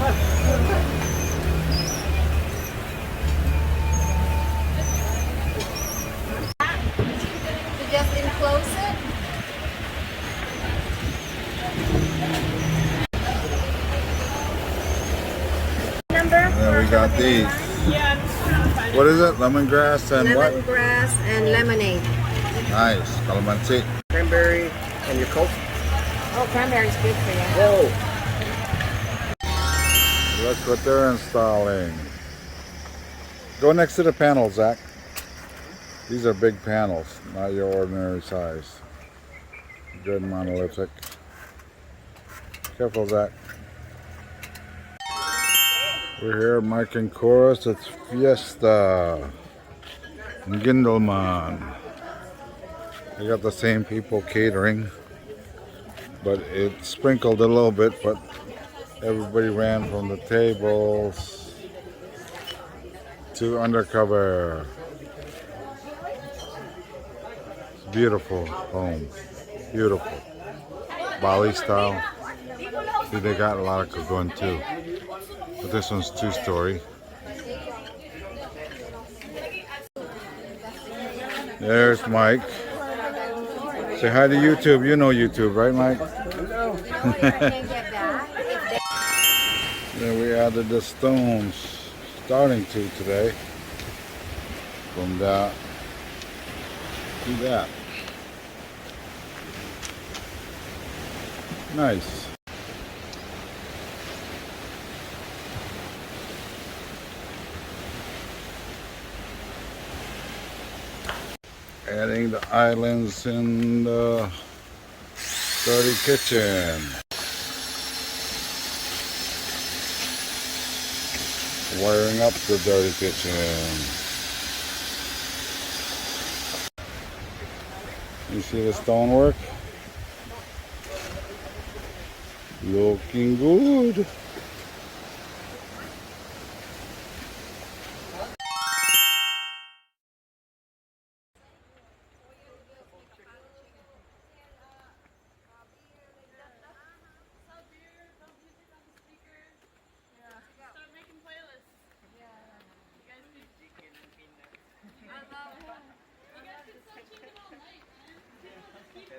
To just enclose it. Then we got these. What is it? Lemongrass and what? Lemongrass and lemonade. Nice. Calamansi. Cranberry and your Coke. Oh, cranberry's good for you. Whoa. Look what they're installing. Go next to the panels, Zach. These are big panels, not your ordinary size. Good monolithic. Careful, Zach. We're here at Mike and Chorus. It's Fiesta in Gindelman. They got the same people catering, but it sprinkled a little bit, but everybody ran from the tables to undercover. Beautiful home. Beautiful. Bali style. See, they got a lot of cocoon too. But this one's 2-story. There's Mike. Say hi to YouTube. You know YouTube, right, Mike? Then we added the stones, starting to today. From that to that. Nice. Adding the islands in the dirty kitchen. Wiring up the dirty kitchen. You see the stonework? Looking good.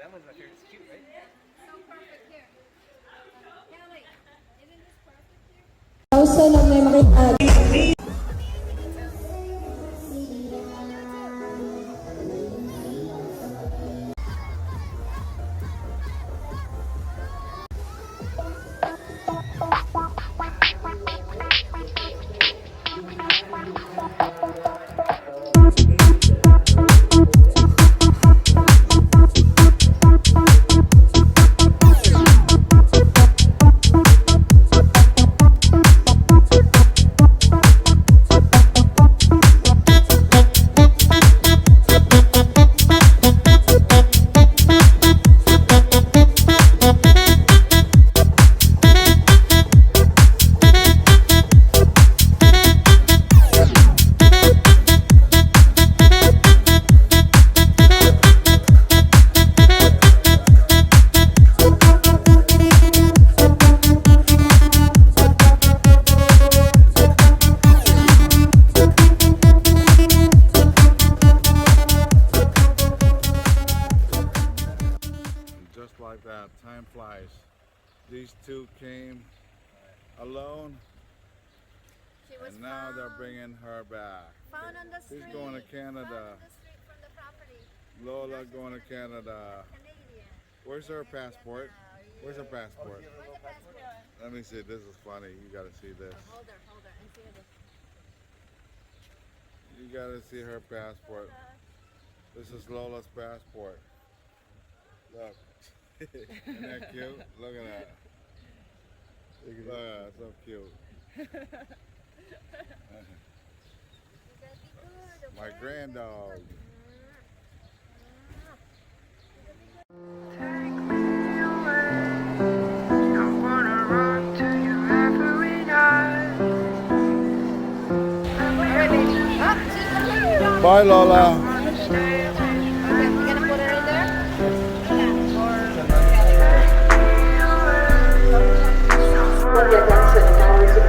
That one's my favorite. It's cute, right? So perfect here. Kelly, isn't this perfect here? Kausa na may makita. Like that, time flies. These two came alone, She was and now found, they're bringing her back. found on the street. She's going to Found Canada. on the street from the property. Lola going to Canada. Canadian. Where's her passport? Where's her passport? Where's the passport? Let me see. This is funny. You got to see this. Hold her and see this. You got to see her passport. This is Lola's passport. Look. Isn't that cute? Look at that. Look at that. So cute. My granddog. Bye, Lola. You gonna put her in there? Pag-attention,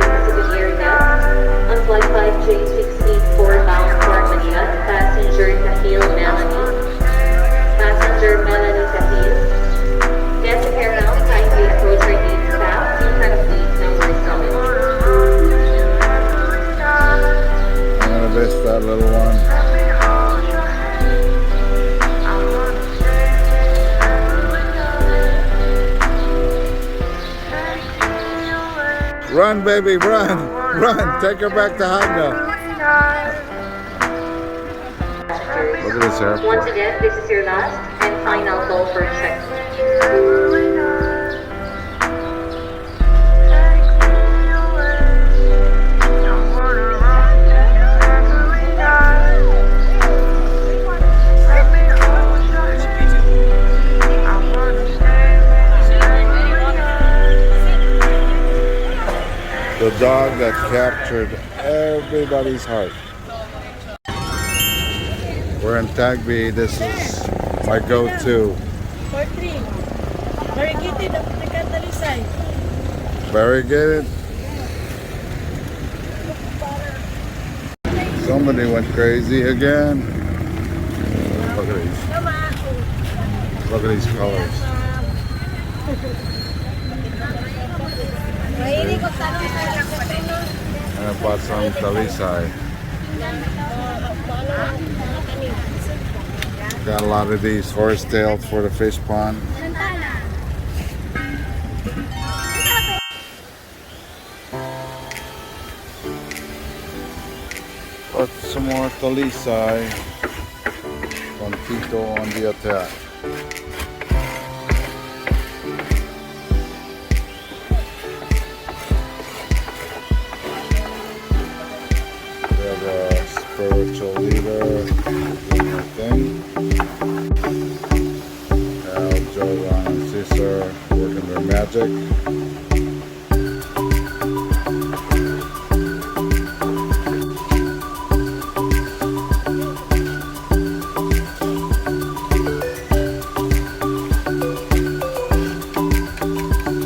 Run, baby, run. Run. Take her back to Hagna. Look at this airport. Once again, this is your last and final call for check. The dog that captured everybody's heart. We're in Tagby. This is my go-to. For 3. Variegated African Talisay. Variegated. Somebody went crazy again. Look at these. Look at these colors. And I bought some Talisay. Got a lot of these horsetails for the fish pond. Got some more Talisay. Tito on the attack. We have a spiritual leader doing her thing. Al, Joe, Ron, and Cesar working their magic.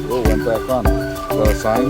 Oh, went back on. Is that a sign?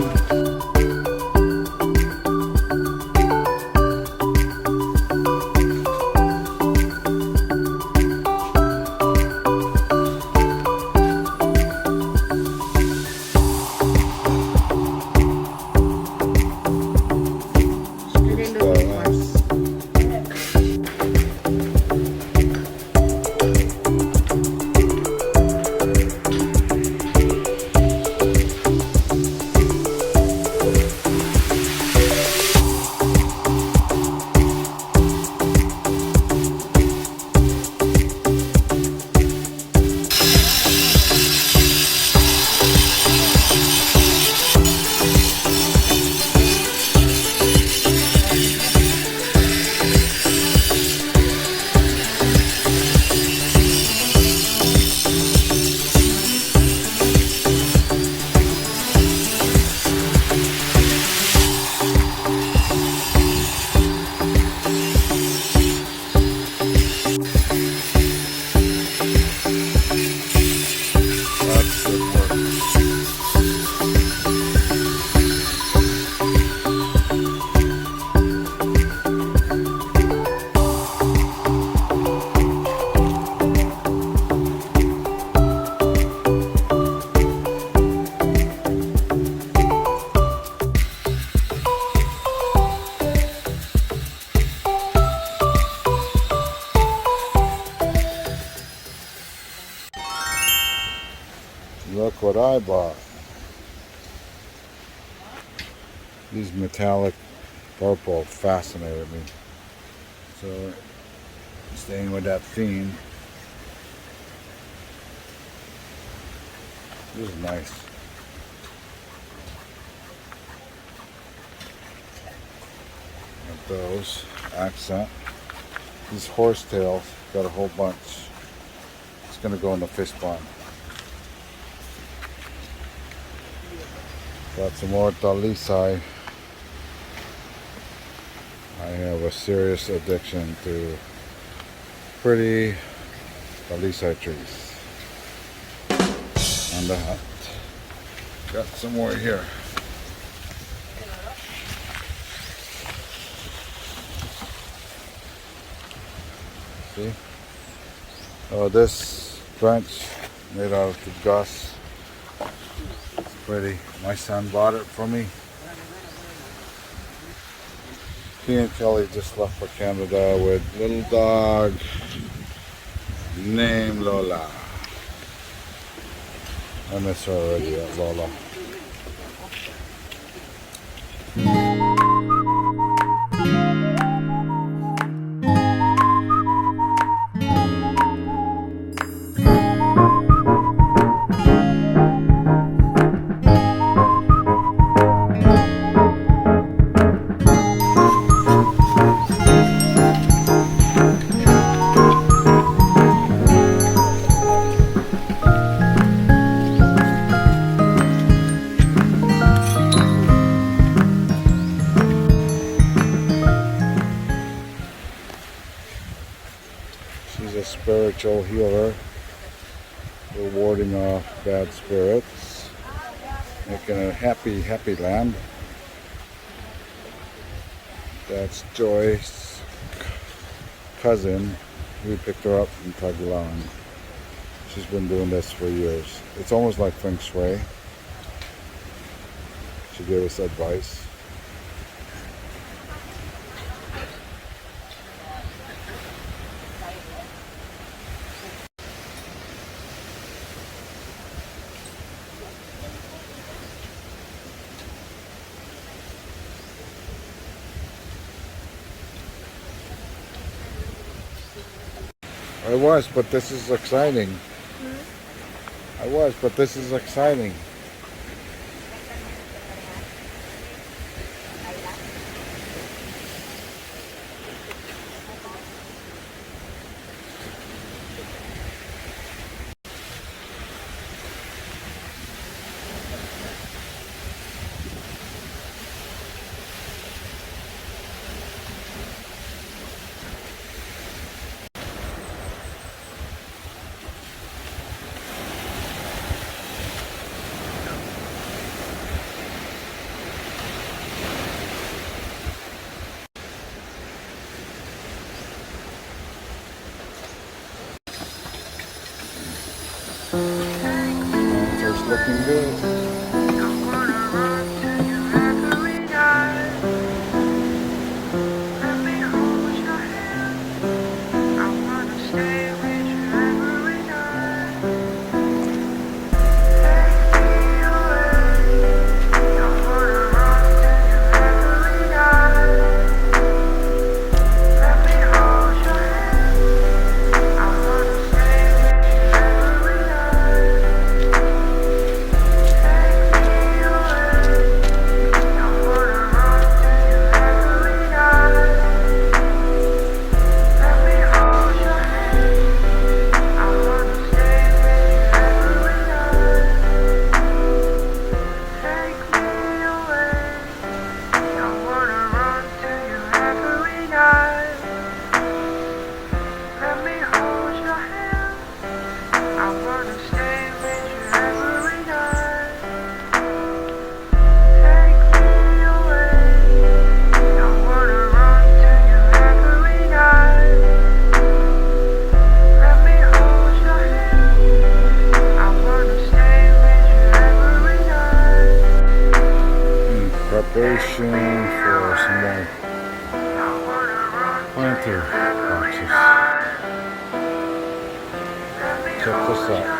Look what I bought. These metallic purple fascinated me. So, staying with that theme. This is nice. Got those. Accent. These horsetails, got a whole bunch. It's gonna go in the fish pond. Got some more Talisay. I have a serious addiction to pretty Talisay trees. On the hut. Got some more here. See? Oh, this bench made out of glass. It's pretty. My son bought it for me. He and Kelly just left for Canada with little dog named Lola. I miss her already, Lola. spiritual healer. We're warding off bad spirits, making a happy, happy land. That's Joyce's cousin. We picked her up from Tagulan. She's been doing this for years. It's almost like feng shui. She gave us advice. I was, but this is exciting. I was, but this is exciting. It's looking good. Preparation for some more planter boxes. Check this out.